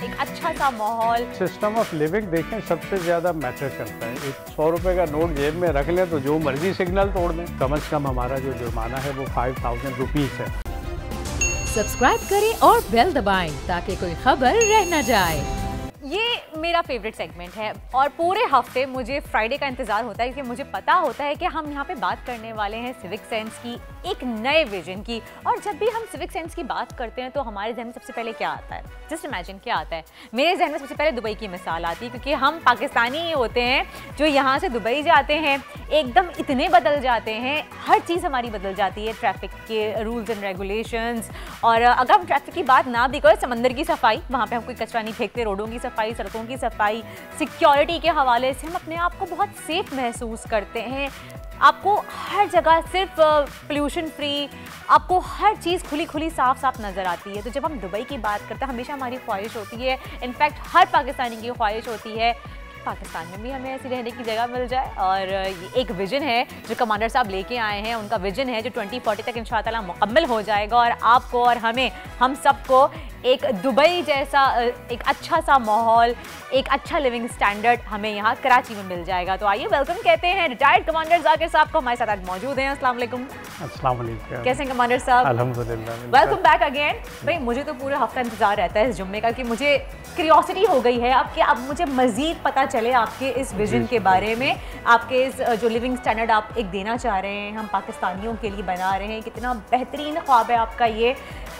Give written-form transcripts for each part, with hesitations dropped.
एक अच्छा सा माहौल। सिस्टम ऑफ लिविंग देखें सबसे ज़्यादा मैटर करता है। एक 100 रुपये का नोट जेब में रख लें तो जो मर्जी सिग्नल तोड़ दें। कम से कम हमारा जो जुर्माना है वो 5000 रुपीज़ है। सब्सक्राइब करें और बेल दबाएं ताकि कोई खबर रह न जाए। ये मेरा फेवरेट सेगमेंट है और पूरे हफ्ते मुझे फ्राइडे का इंतज़ार होता है क्योंकि मुझे पता होता है कि हम यहाँ पे बात करने वाले हैं सिविक सेंस की, एक नए विजन की। और जब भी हम सिविक सेंस की बात करते हैं तो हमारे जहन में सबसे पहले क्या आता है? जस्ट इमेजिन क्या आता है? मेरे जहन में सबसे पहले दुबई की मिसाल आती है क्योंकि हम पाकिस्तानी ही होते हैं जो यहाँ से दुबई जाते हैं, एकदम इतने बदल जाते हैं, हर चीज़ हमारी बदल जाती है, ट्रैफिक के रूल्स एंड रेगुलेशंस। और अगर हम ट्रैफिक की बात ना भी करें, समंदर की सफाई, वहाँ पे हम कोई कचरा नहीं फेंकते, रोडों की सफाई, सड़कों की सफाई, सिक्योरिटी के हवाले से हम अपने आप को बहुत सेफ महसूस करते हैं। आपको हर जगह सिर्फ पोल्यूशन फ्री, आपको हर चीज़ खुली खुली साफ साफ नज़र आती है। तो जब हम दुबई की बात करते हैं, हमेशा हमारी ख्वाहिश होती है, इनफैक्ट हर पाकिस्तानी की ख्वाहिश होती है पाकिस्तान में भी हमें ऐसी रहने की जगह मिल जाए। और ये एक विजन है जो कमांडर साहब लेके आए हैं, उनका विजन है जो 2040 तक इंशाअल्लाह मुकम्मल हो जाएगा और आपको और हमें, हम सबको एक दुबई जैसा एक अच्छा सा माहौल, एक अच्छा लिविंग स्टैंडर्ड हमें यहाँ कराची में मिल जाएगा। तो आइए वेलकम कहते हैं रिटायर्ड कमांडर जाकिर साहब को, हमारे साथ आज मौजूद हैं। अस्सलाम वालेकुम। अस्सलाम वालेकुम। कैसे हैं कमांडर साहब? अल्हम्दुलिल्लाह। Welcome back again. भाई मुझे तो पूरा हफ्ता इंतजार रहता है इस जुम्मे का कि मुझे क्यूरियोसिटी हो गई है अब कि अब मुझे मजीद पता चले आपके इस विजन के बारे में, आपके इस जो लिविंग स्टैंडर्ड आप एक देना चाह रहे हैं, हम पाकिस्तानियों के लिए बना रहे हैं, कितना बेहतरीन ख्वाब है आपका ये।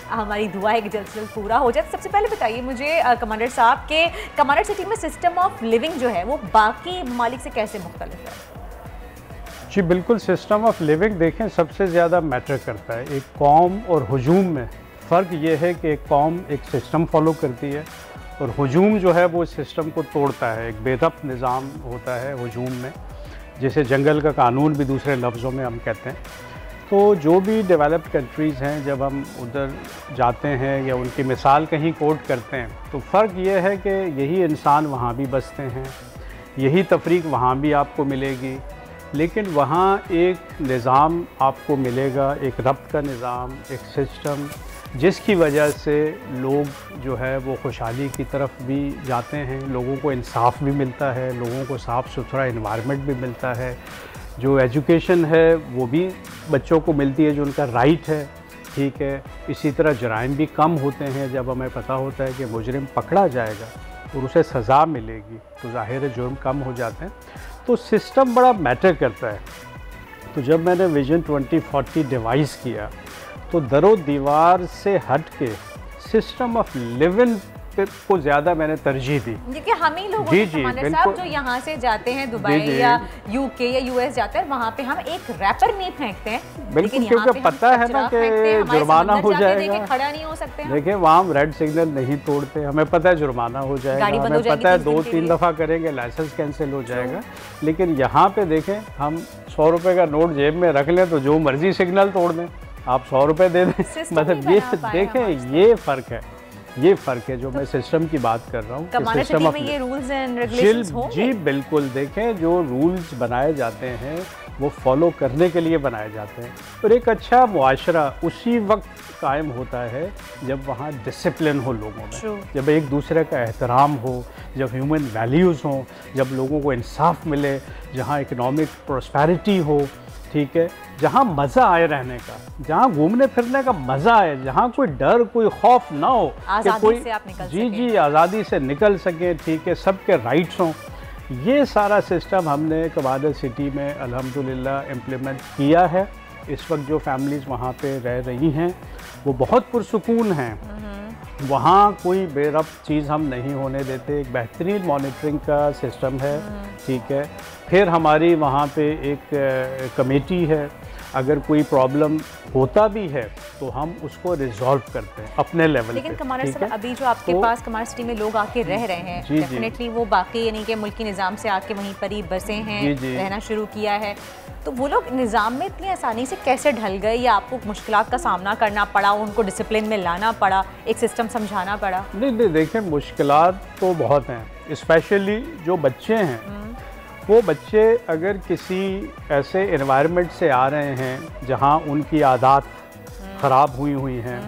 हमारी दुआ है कि जल्द से जल्द पूरा हो जाए। सबसे पहले बताइए मुझे कमांडर साहब के कमांडर सिटी में सिस्टम ऑफ लिविंग जो है वो बाकी ममालिक से कैसे मुख्तलिफ है? जी बिल्कुल, सिस्टम ऑफ लिविंग देखें सबसे ज़्यादा मैटर करता है। एक कौम और हुजूम में फ़र्क ये है कि एक कौम एक सिस्टम फॉलो करती है और हुजूम जो है वो सिस्टम को तोड़ता है। एक बेरब्त निज़ाम होता है हुजूम में, जिसे जंगल का कानून भी दूसरे लफ्ज़ों में हम कहते हैं। तो जो भी डेवलप्ड कंट्रीज़ हैं, जब हम उधर जाते हैं या उनकी मिसाल कहीं कोट करते हैं तो फ़र्क ये है कि यही इंसान वहाँ भी बसते हैं, यही तफरीक वहाँ भी आपको मिलेगी, लेकिन वहाँ एक निज़ाम आपको मिलेगा, एक रब्त का निज़ाम, एक सिस्टम, जिसकी वजह से लोग जो है वो खुशहाली की तरफ भी जाते हैं, लोगों को इंसाफ भी मिलता है, लोगों को साफ़ सुथरा इन्वायरमेंट भी मिलता है, जो एजुकेशन है वो भी बच्चों को मिलती है जो उनका राइट है, ठीक है। इसी तरह जराइम भी कम होते हैं जब हमें पता होता है कि मुजरिम पकड़ा जाएगा और उसे सज़ा मिलेगी तो ज़ाहिर है जुर्म कम हो जाते हैं। तो सिस्टम बड़ा मैटर करता है। तो जब मैंने विजन 2040 डिवाइस किया तो दरो दीवार से हट के सिस्टम ऑफ लिविंग को ज़्यादा मैंने तरजीह दी, क्योंकि हम ही लोग कमांडर साहब जो यहाँ से जाते हैं दुबई या यूके या यूएस जाते हैं, वहाँ पे हम एक रैपर नहीं फेंकते हैं, बिल्कुल, क्योंकि पता है ना कि जुर्माना हो जाएगा। खड़ा नहीं हो सकते। देखिए वहाँ हम रेड सिग्नल नहीं तोड़ते, हमें पता है जुर्माना हो जाएगा, हमें पता है 2-3 दफ़ा करेंगे लाइसेंस कैंसिल हो जाएगा। लेकिन यहाँ पे देखें, हम 100 रुपये का नोट जेब में रख लें तो जो मर्जी सिग्नल तोड़ दें, आप 100 रुपये दे दें। मतलब ये देखें, ये फ़र्क है, ये फ़र्क है जो मैं सिस्टम की बात कर रहा हूँ। कमांडर सिटी में ये रूल्स एंड रेगुलेशंस होंगे? जी बिल्कुल, देखें जो रूल्स बनाए जाते हैं वो फॉलो करने के लिए बनाए जाते हैं और एक अच्छा मुआशरा उसी वक्त कायम होता है जब वहाँ डिसिप्लिन हो लोगों में, जब एक दूसरे का एहतराम हो, जब ह्यूमन वैल्यूज़ हों, जब लोगों को इंसाफ मिले, जहाँ इकनॉमिक प्रॉस्पेरिटी हो, ठीक है, जहाँ मज़ा आए रहने का, जहाँ घूमने फिरने का मज़ा आए, जहाँ कोई डर कोई खौफ ना हो कि कोई जी आज़ादी से निकल सके, ठीक है, सबके राइट्स हों। ये सारा सिस्टम हमने कमांडर सिटी में अल्हम्दुलिल्लाह इम्प्लीमेंट किया है। इस वक्त जो फैमिलीज़ वहाँ पे रह रही हैं वो बहुत पुरसुकून हैं, वहाँ कोई बेरब्त चीज़ हम नहीं होने देते। एक बेहतरीन मॉनिटरिंग का सिस्टम है, ठीक है। फिर हमारी वहाँ पे एक कमेटी है, अगर कोई प्रॉब्लम होता भी है तो हम उसको रिजॉल्व करते हैं अपने लेवल पे। लेकिन कमांडर साहब अभी जो आपके पास कमांडर सिटी में लोग आके रह रहे हैं, डेफिनेटली वो बाकी यानी कि मुल्की निज़ाम से आके वहीं पर ही बसे हैं, रहना शुरू किया है, तो वो लोग निज़ाम में इतनी आसानी से कैसे ढल गए या आपको मुश्किलात का सामना करना पड़ा, उनको डिसिप्लिन में लाना पड़ा, एक सिस्टम समझाना पड़ा? नहीं, देखें मुश्किलात तो बहुत हैं, स्पेशली जो बच्चे हैं, वो बच्चे अगर किसी ऐसे एनवायरनमेंट से आ रहे हैं जहाँ उनकी आदत ख़राब हुई हैं,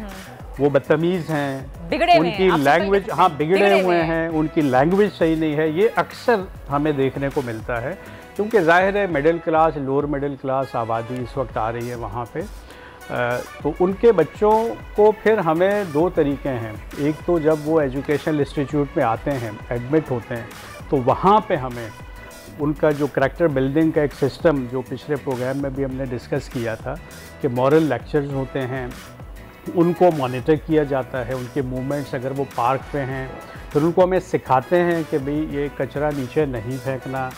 वो बदतमीज़ हैं, उनकी लैंग्वेज, हाँ बिगड़े हुए हैं, उनकी लैंग्वेज सही नहीं है। ये अक्सर हमें देखने को मिलता है, क्योंकि ज़ाहिर है middle class, lower middle class आबादी इस वक्त आ रही है वहाँ पे। तो उनके बच्चों को फिर हमें दो तरीके हैं। एक तो जब वो एजुकेशनल इंस्टीट्यूट में आते हैं, एडमिट होते हैं, तो वहाँ पे हमें उनका जो करैक्टर बिल्डिंग का एक सिस्टम, जो पिछले प्रोग्राम में भी हमने डिस्कस किया था, कि मॉरल लेक्चर्स होते हैं, उनको मॉनिटर किया जाता है, उनके मूवमेंट्स, अगर वो पार्क पे हैं फिर उनको हमें सिखाते हैं कि भाई ये कचरा नीचे नहीं फेंकना,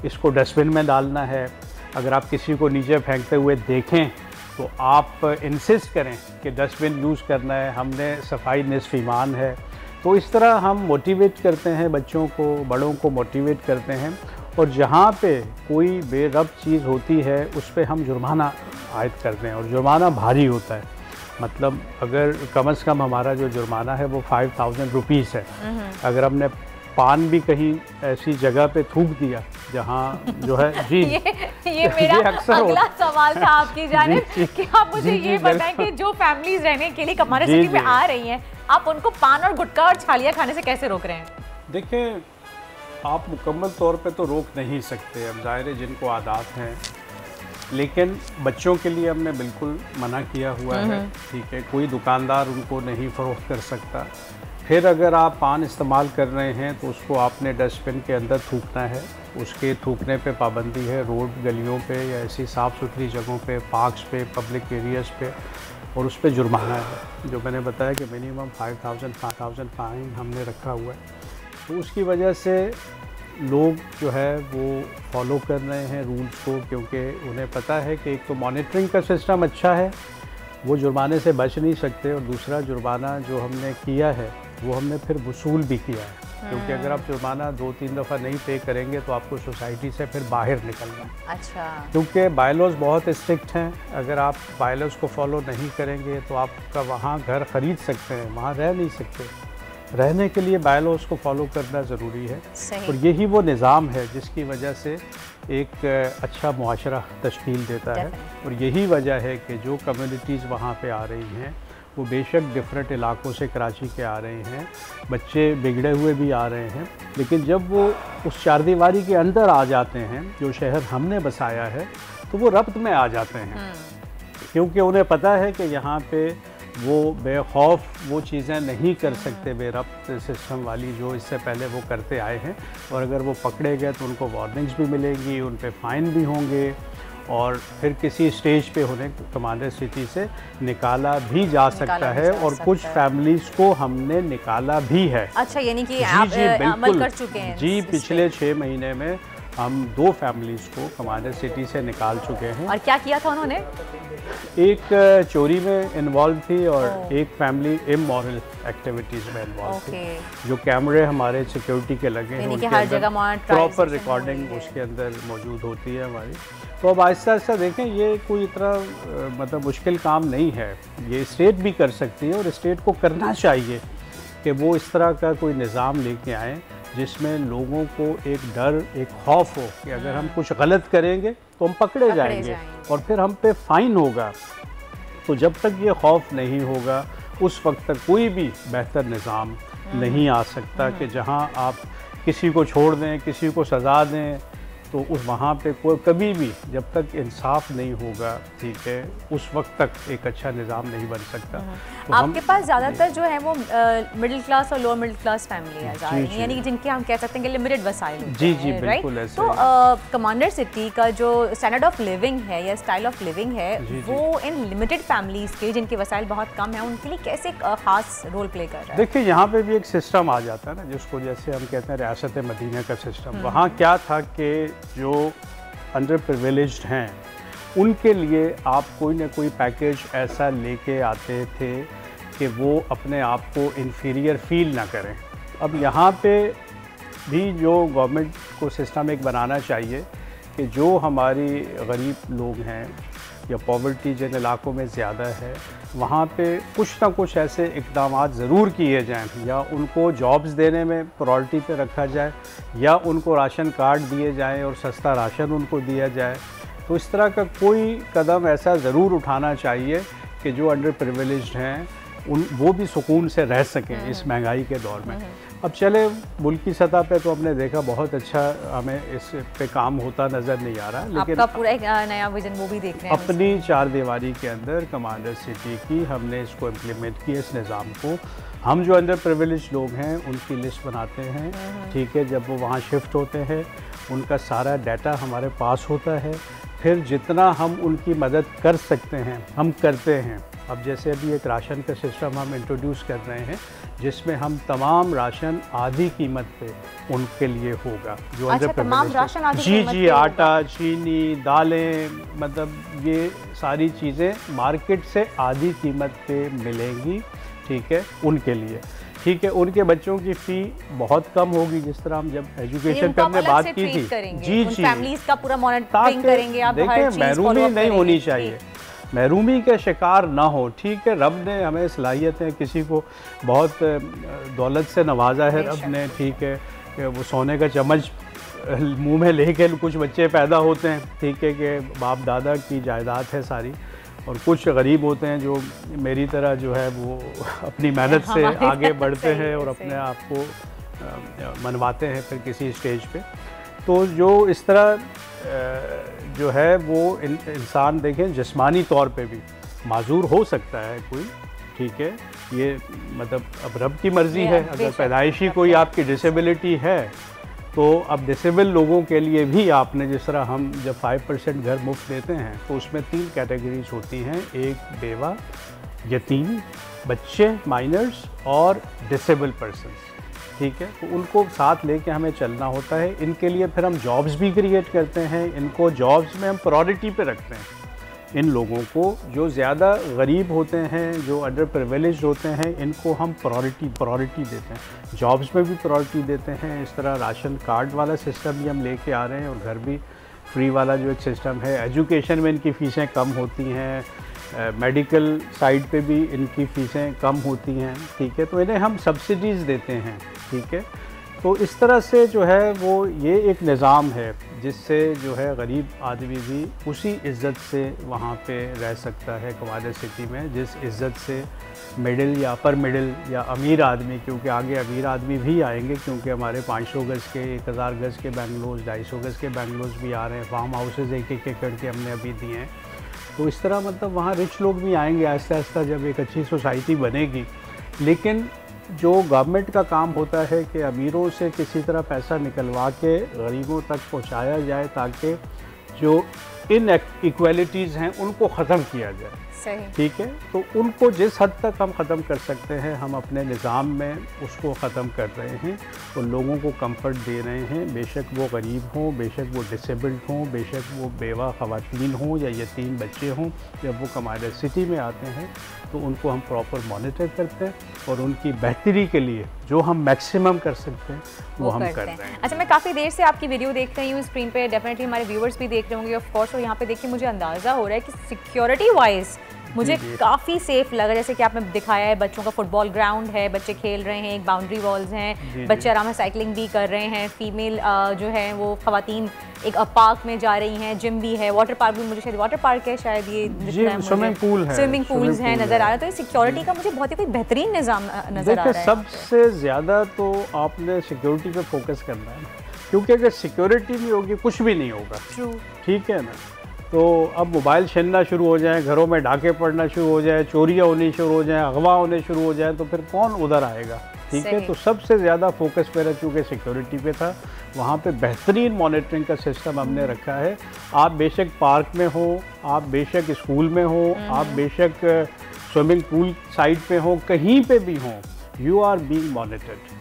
इसको डस्टबिन में डालना है। अगर आप किसी को नीचे फेंकते हुए देखें तो आप इंसिस्ट करें कि डस्टबिन यूज़ करना है, हमने सफाई निस्फ ईमान है। तो इस तरह हम मोटिवेट करते हैं बच्चों को, बड़ों को मोटिवेट करते हैं। और जहाँ पे कोई बेरब चीज़ होती है उस पे हम जुर्माना आयद करते हैं, और जुर्माना भारी होता है। मतलब अगर कम से कम हमारा जो जुर्माना है वो 5000 रुपीज़ है। अगर हमने पान भी कहीं ऐसी जगह पे थूक दिया जहाँ जो है जी ये मेरा अगला सवाल था आपकी जानिब कि आप मुझे ये बताएं कि जो फैमिलीज रहने के लिए कमारे सिटी में आ रही हैं, आप उनको पान और गुटखा और छालियाँ खाने से कैसे रोक रहे हैं? देखिए, आप मुकम्मल तौर पे तो रोक नहीं सकते, अब ज़ाहिर है जिनको आदत हैं, लेकिन बच्चों के लिए हमने बिल्कुल मना किया हुआ है। ठीक है, कोई दुकानदार उनको नहीं फ़रोख्त कर सकता। फिर अगर आप पान इस्तेमाल कर रहे हैं तो उसको आपने डस्टबिन के अंदर थूकना है, उसके थूकने पे पाबंदी है रोड गलियों पे या ऐसी साफ़ सुथरी जगहों पे, पार्क्स पे, पब्लिक एरियाज़ पे, और उस पर जुर्माना है जो मैंने बताया कि मिनिमम 5000 फाइन हमने रखा हुआ है। तो उसकी वजह से लोग जो है वो फॉलो कर रहे हैं रूल्स को, क्योंकि उन्हें पता है कि एक तो मॉनिटरिंग का सिस्टम अच्छा है, वो जुर्माने से बच नहीं सकते, और दूसरा जुर्माना जो हमने किया है वो हमने फिर वसूल भी किया है, क्योंकि अगर आप जुर्माना 2-3 दफ़ा नहीं पे करेंगे तो आपको सोसाइटी से फिर बाहर निकलना है। अच्छा। क्योंकि बायलॉज बहुत स्ट्रिक्ट हैं, अगर आप बायलॉज को फॉलो नहीं करेंगे तो आपका वहाँ घर ख़रीद सकते हैं, वहाँ रह नहीं सकते। रहने के लिए बायलॉज को फॉलो करना ज़रूरी है, और यही वो निज़ाम है जिसकी वजह से एक अच्छा मुआशरा तश्कील देता है। और यही वजह है कि जो कम्युनिटीज़ वहाँ पे आ रही हैं वो बेशक डिफरेंट इलाकों से कराची के आ रहे हैं, बच्चे बिगड़े हुए भी आ रहे हैं, लेकिन जब वो उस चारदीवारी के अंदर आ जाते हैं जो शहर हमने बसाया है, तो वो रब्त में आ जाते हैं, क्योंकि उन्हें पता है कि यहाँ पे वो बेखौफ वो चीज़ें नहीं कर सकते बेरब्त सिस्टम वाली जो इससे पहले वो करते आए हैं। और अगर वो पकड़े गए तो उनको वार्निंग्स भी मिलेंगी, उन पे फ़ाइन भी होंगे, और फिर किसी स्टेज पे उन्हें कमांडर सिटी से निकाला भी जा सकता है। और कुछ फैमिलीज़ को हमने निकाला भी है। अच्छा, यानी कि आप अमल कर चुके हैं? जी, पिछले 6 महीने में हम 2 फैमिलीज़ को कमांडर सिटी से निकाल चुके हैं। और क्या किया था उन्होंने? एक चोरी में इन्वॉल्व थी और एक फैमिली इमोरल एक्टिविटीज़ में इन्वॉल्व थी। जो कैमरे हमारे सिक्योरिटी के लगे हैं उनके हर जगह प्रॉपर रिकॉर्डिंग उसके अंदर मौजूद होती है हमारी। तो अब आहिस्ता आहिस्ता देखें, ये कोई इतना मतलब मुश्किल काम नहीं है, ये स्टेट भी कर सकती है, और स्टेट को करना चाहिए कि वो इस तरह का कोई निज़ाम लेके आएँ जिसमें लोगों को एक डर, एक खौफ हो कि अगर हम कुछ गलत करेंगे तो हम पकड़े जाएंगे और फिर हम पे फ़ाइन होगा। तो जब तक ये खौफ नहीं होगा उस वक्त तक कोई भी बेहतर निज़ाम नहीं आ सकता कि जहां आप किसी को छोड़ दें, किसी को सज़ा दें, तो उस वहाँ पे कोई कभी भी जब तक इंसाफ नहीं होगा, ठीक है, उस वक्त तक एक अच्छा निज़ाम नहीं बन सकता। तो आपके पास ज़्यादातर जो है वो मिडिल क्लास और लोअर मिडिल क्लास फैमिली है, यानी कि जिनके हम कह सकते हैं कि लिमिटेड वसाइल होते हैं। जी जी, बिल्कुल ऐसे। तो कमांडर सिटी का जो स्टैंडर्ड ऑफ लिविंग है या स्टाइल ऑफ लिविंग है, वो इन लिमिटेड फैमिलीज़ के जिनके वसाइल बहुत कम है उनके लिए कैसे ख़ास रोल प्ले कर रहा है? देखिए, यहाँ पे भी एक सिस्टम आ जाता है ना, जिसको जैसे हम कहते हैं रियासत मदीना का सिस्टम। वहाँ क्या था कि जो अंडर प्रिविलेज्ड हैं उनके लिए आप कोई ना कोई पैकेज ऐसा लेके आते थे कि वो अपने आप को इन्फीरियर फील ना करें। अब यहाँ पे भी जो गवर्नमेंट को सिस्टम एक बनाना चाहिए कि जो हमारी गरीब लोग हैं या पॉवर्टी जिन इलाकों में ज़्यादा है, वहाँ पे कुछ ना कुछ ऐसे इक़दाम ज़रूर किए जाएं, या उनको जॉब्स देने में प्रायोरिटी पे रखा जाए, या उनको राशन कार्ड दिए जाएं और सस्ता राशन उनको दिया जाए। तो इस तरह का कोई कदम ऐसा ज़रूर उठाना चाहिए कि जो अंडर प्रिविलेज्ड हैं वो भी सुकून से रह सकें इस महंगाई के दौर में। अब चले मुल्क की सतह पे तो हमने देखा बहुत अच्छा हमें इस पे काम होता नज़र नहीं आ रहा, लेकिन आपका पूरा एक नया विजन वो भी देख रहे हैं अपनी चार दीवारी के अंदर कमांडर सिटी की हमने इसको इम्प्लीमेंट किया, इस निज़ाम को। हम जो अंडर प्रिविलेज लोग हैं उनकी लिस्ट बनाते हैं, ठीक है, जब वो वहाँ शिफ्ट होते हैं उनका सारा डाटा हमारे पास होता है, फिर जितना हम उनकी मदद कर सकते हैं हम करते हैं। अब जैसे अभी एक राशन का सिस्टम हम इंट्रोड्यूस कर रहे हैं जिसमें हम तमाम राशन आधी कीमत पे उनके लिए होगा जो अंडर प्रिविलेज। जी, आटा, चीनी, दालें, मतलब ये सारी चीज़ें मार्केट से आधी कीमत पे मिलेंगी, ठीक है, उनके लिए, ठीक है। उनके बच्चों की फ़ी बहुत कम होगी, जिस तरह हम जब एजुकेशन पे हमने बात की थी। जी, फैमिलीज़ का पूरा मॉनिटरिंग करेंगे आप। देखिए, महरूमी नहीं होनी चाहिए, महरूमी के शिकार ना हो, ठीक है। रब ने हमें सलाहियतें, किसी को बहुत दौलत से नवाजा है रब ने, ठीक है, कि वो सोने का चम्मच मुंह में लेके कुछ बच्चे पैदा होते हैं, ठीक है, कि बाप दादा की जायदाद है सारी, और कुछ गरीब होते हैं जो मेरी तरह जो है वो अपनी मेहनत से आगे बढ़ते हैं और अपने आप को मनवाते हैं फिर किसी स्टेज पे। तो जो इस तरह जो है वो इंसान देखें जिस्मानी तौर पे भी माजूर हो सकता है कोई, ठीक है, ये मतलब अब रब की मर्ज़ी है। अगर पैदाइशी कोई आपकी डिसेबिलिटी है तो अब डिसेबल लोगों के लिए भी आपने, जिस तरह हम जब 5% घर मुफ्त देते हैं तो उसमें 3 कैटेगरीज होती हैं, एक बेवा, यतीम बच्चे, माइनर्स और डिसेबल पर्सन्स, ठीक है। तो उनको साथ लेके हमें चलना होता है। इनके लिए फिर हम जॉब्स भी क्रिएट करते हैं, इनको जॉब्स में हम प्रायोरिटी पे रखते हैं। इन लोगों को जो ज़्यादा गरीब होते हैं, जो अंडर प्रिविलेज होते हैं, इनको हम प्रायोरिटी देते हैं, जॉब्स में भी प्रायोरिटी देते हैं। इस तरह राशन कार्ड वाला सिस्टम भी हम लेके आ रहे हैं और घर भी फ्री वाला जो एक सिस्टम है। एजुकेशन में इनकी फ़ीसें कम होती हैं, मेडिकल साइड पे भी इनकी फ़ीसें कम होती हैं, ठीक है। तो इन्हें हम सब्सिडीज़ देते हैं, ठीक है। तो इस तरह से जो है वो ये एक निज़ाम है जिससे जो है गरीब आदमी भी उसी इज़्ज़त से वहाँ पे रह सकता है कमांडर सिटी में, जिस इज़्ज़त से मिडिल या अपर मिडिल या अमीर आदमी, क्योंकि आगे अमीर आदमी भी आएंगे, क्योंकि हमारे 500 गज़ के, 1000 गज़ के बैंगलोज, 250 गज़ के बैंगलोज भी आ रहे हैं। फार्म हाउसेज़ 1-1 एकड़ के हमने अभी दिए हैं। तो इस तरह मतलब वहाँ रिच लोग भी आएंगे आहिस्ता आहिस्ता जब एक अच्छी सोसाइटी बनेगी। लेकिन जो गवर्नमेंट का काम होता है कि अमीरों से किसी तरह पैसा निकलवा के गरीबों तक पहुंचाया जाए ताकि जो इनइक्वालिटीज़ हैं उनको ख़त्म किया जाए, ठीक है। तो उनको जिस हद तक हम ख़त्म कर सकते हैं हम अपने निज़ाम में उसको ख़त्म कर रहे हैं और लोगों को कंफर्ट दे रहे हैं, बेशक वो गरीब हों, बेशक वो डिसेबल्ड हों, बेशक वो बेवा ख़वातीन हों या यतीम बच्चे हों। जब वो कमांडर सिटी में आते हैं तो उनको हम प्रॉपर मॉनिटर करते हैं और उनकी बेहतरी के लिए जो हम मैक्सिमम कर सकते हैं वो हम कर रहे हैं। अच्छा, मैं काफ़ी देर से आपकी वीडियो देख रही हूँ स्क्रीन पे, डेफिनेटली हमारे व्यूअर्स भी देख रहे होंगे ऑफ कोर्स, और यहाँ पे देखिए मुझे अंदाज़ा हो रहा है कि सिक्योरिटी वाइज मुझे काफ़ी सेफ लगा। जैसे कि आपने दिखाया है बच्चों का फुटबॉल ग्राउंड है, बच्चे खेल रहे हैं, एक बाउंड्री वॉल्स हैं, बच्चे आराम से साइकिलिंग भी कर रहे हैं, फीमेल जो है वो ख़वातीन एक पार्क में जा रही हैं, जिम भी है, वाटर पार्क भी, मुझे शायद वाटर पार्क है शायद, ये स्विमिंग पूल्स हैं नज़र आ रहा है। तो ये सिक्योरिटी का मुझे बहुत ही कोई बेहतरीन निज़ाम नज़र आ रहा है। सबसे ज़्यादा तो आपने सिक्योरिटी पे फोकस करना है, क्योंकि अगर सिक्योरिटी नहीं होगी कुछ भी नहीं होगा, ठीक है ना। तो अब मोबाइल छीनना शुरू हो जाए, घरों में डाके पड़ना शुरू हो जाए, चोरियाँ होनी शुरू हो जाए, अगवा होने शुरू हो जाए, तो फिर कौन उधर आएगा, ठीक है। तो सबसे ज़्यादा फोकस मेरा चूँकि सिक्योरिटी पे था, वहाँ पे बेहतरीन मॉनिटरिंग का सिस्टम हमने रखा है। आप बेशक पार्क में हो, आप बेशक स्कूल में हो, आप बेशक स्विमिंग पूल साइड पे हो, कहीं पे भी हो, you are being monitored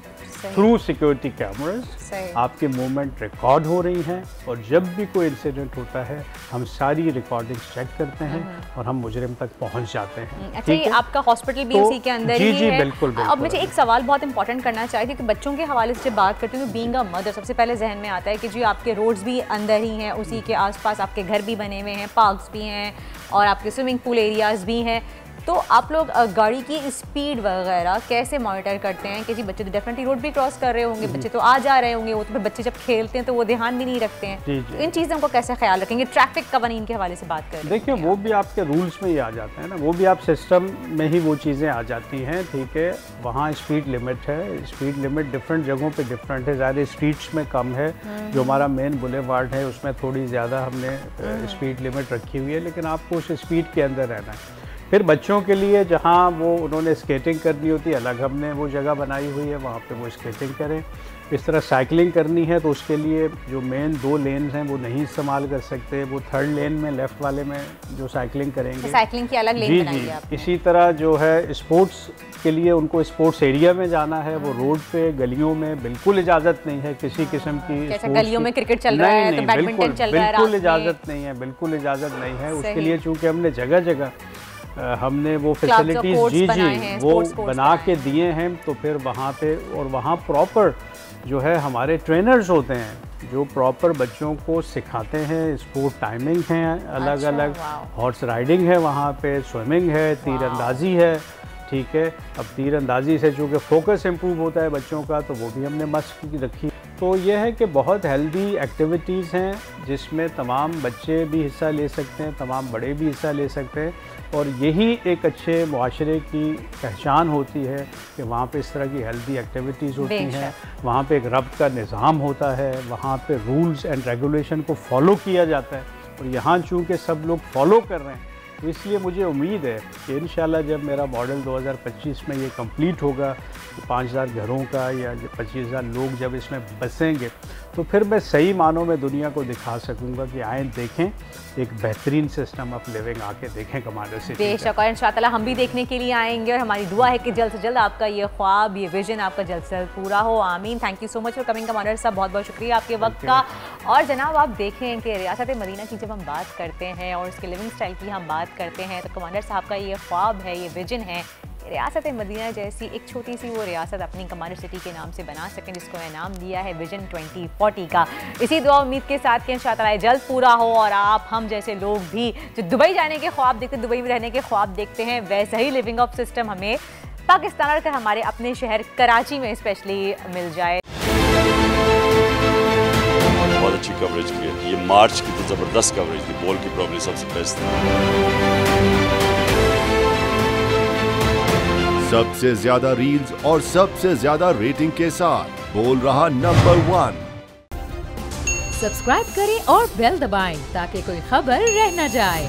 through security cameras. आपके मूवमेंट रिकॉर्ड हो रही हैं और जब भी कोई इंसिडेंट होता है हम सारी रिकॉर्डिंग चेक करते हैं और हम मुजरिम तक पहुंच जाते हैं। अच्छा, ये आपका हॉस्पिटल भी उसी के अंदर ही है? बिल्कुल। अब मुझे एक सवाल बहुत इंपॉर्टेंट करना चाहिए, क्योंकि बच्चों के हवाले से जब बात करती हूँ, बीइंग अ मदर सबसे पहले जहन में आता है कि जी आपके रोड्स भी अंदर ही हैं, उसी के आसपास आपके घर भी बने हुए हैं, पार्क्स भी हैं और आपके स्विमिंग पूल एरियाज़ भी हैं। तो आप लोग गाड़ी की स्पीड वगैरह कैसे मॉनिटर करते हैं? कि जी बच्चे तो डेफिनेटली रोड भी क्रॉस कर रहे होंगे, बच्चे तो आ जा रहे होंगे, वो तो फिर बच्चे जब खेलते हैं तो वो ध्यान भी नहीं रखते हैं। तो इन चीज़ों को कैसे ख्याल रखेंगे? ट्रैफिक कवानीन के हवाले से बात करें। देखिए वो भी आपके रूल्स में ही आ जाते हैं ना, वो भी आप सिस्टम में ही वो चीज़ें आ जाती हैं, ठीक है। वहाँ स्पीड लिमिट है, स्पीड लिमिट डिफरेंट जगहों पे डिफरेंट है, ज़्यादा स्ट्रीट्स में कम है, जो हमारा मेन बुलेवार्ड है उसमें थोड़ी ज़्यादा हमने स्पीड लिमिट रखी हुई है, लेकिन आपको उस स्पीड के अंदर रहना है। फिर बच्चों के लिए जहाँ वो उन्होंने स्केटिंग करनी होती है, अलग हमने वो जगह बनाई हुई है, वहाँ पे वो स्केटिंग करें। इस तरह साइकिलिंग करनी है तो उसके लिए जो मेन 2 लेन्स हैं वो नहीं इस्तेमाल कर सकते, वो 3rd लेन में लेफ़्ट वाले में जो साइकिलिंग करेंगे, साइकिलिंग की अलग लेन बनाई है आपने। इसी तरह जो है स्पोर्ट्स के लिए उनको स्पोर्ट्स एरिया में जाना है, वो रोड पे गलियों में बिल्कुल इजाज़त नहीं है किसी किस्म की। जैसे गलियों में क्रिकेट चल रहा है तो बैडमिंटन चल रहा है, बिल्कुल इजाज़त नहीं है, बिल्कुल इजाज़त नहीं है। उसके लिए चूँकि हमने जगह जगह हमने वो फैसिलिटीज़ वो बना के दिए हैं, तो फिर वहाँ पे और वहाँ प्रॉपर जो है हमारे ट्रेनर्स होते हैं जो प्रॉपर बच्चों को सिखाते हैं। स्पोर्ट टाइमिंग हैं अलग अलग, हॉर्स राइडिंग है वहाँ पे, स्विमिंग है, तीरंदाजी है, ठीक है। अब तीरंदाजी से चूँकि फोकस इम्प्रूव होता है बच्चों का, तो वो भी हमने मस्क रखी। तो ये है कि बहुत हेल्दी एक्टिविटीज़ हैं जिसमें तमाम बच्चे भी हिस्सा ले सकते हैं, तमाम बड़े भी हिस्सा ले सकते हैं, और यही एक अच्छे मुआशरे की पहचान होती है कि वहाँ पे इस तरह की हेल्दी एक्टिविटीज़ होती हैं, वहाँ पे एक रब्त का निज़ाम होता है, वहाँ पे रूल्स एंड रेगुलेशन को फॉलो किया जाता है। और यहाँ चूँकि सब लोग फॉलो कर रहे हैं, तो इसलिए मुझे उम्मीद है कि इंशाल्लाह जब मेरा मॉडल 2025 में ये कंप्लीट होगा, तो 5000 घरों का या 25,000 लोग जब इसमें बसेंगे, तो फिर मैं सही मानों में दुनिया को दिखा सकूंगा कि आए देखें एक बेहतरीन सिस्टम ऑफ लिविंग, आके देखें कमांडर सिटी। बेशक, और इंशाअल्लाह हम भी देखने के लिए आएंगे, और हमारी दुआ है कि जल्द से जल्द आपका ये ख्वाब, ये विजन आपका जल्द से जल्द पूरा हो। आमीन। Thank you so much for coming commander साहब, बहुत बहुत शुक्रिया आपके वक्त का। और जनाब आप देखें कि रियासत मदीना की जब हम बात करते हैं और उसके लिविंग स्टाइल की हम बात करते हैं, तो कमांडर साहब का ये ख्वाब है, ये विजन है, रियासत मदीना जैसी एक छोटी सी वो रियासत अपनी कमांडर सिटी के नाम से बना सकें, जिसको इनाम दिया है विजन 2040 का। इसी दुआ उम्मीद के साथ कि इंशाअल्लाह जल्द पूरा हो, और आप हम जैसे लोग भी जो दुबई जाने के ख्वाब देखते, दुबई में रहने के ख्वाब देखते हैं, वैसा ही लिविंग ऑफ सिस्टम हमें पाकिस्तान और हमारे अपने शहर कराची में स्पेशली मिल जाए। बहुत अच्छी कवरेज की है, ये मार्च की तो ज़बरदस्त कवरेज थी, बॉल की प्रॉब्लम सबसे बेस्ट थी। सबसे ज्यादा रील्स और सबसे ज्यादा रेटिंग के साथ बोल रहा नंबर 1। सब्सक्राइब करें और बेल दबाएं ताकि कोई खबर रह न जाए।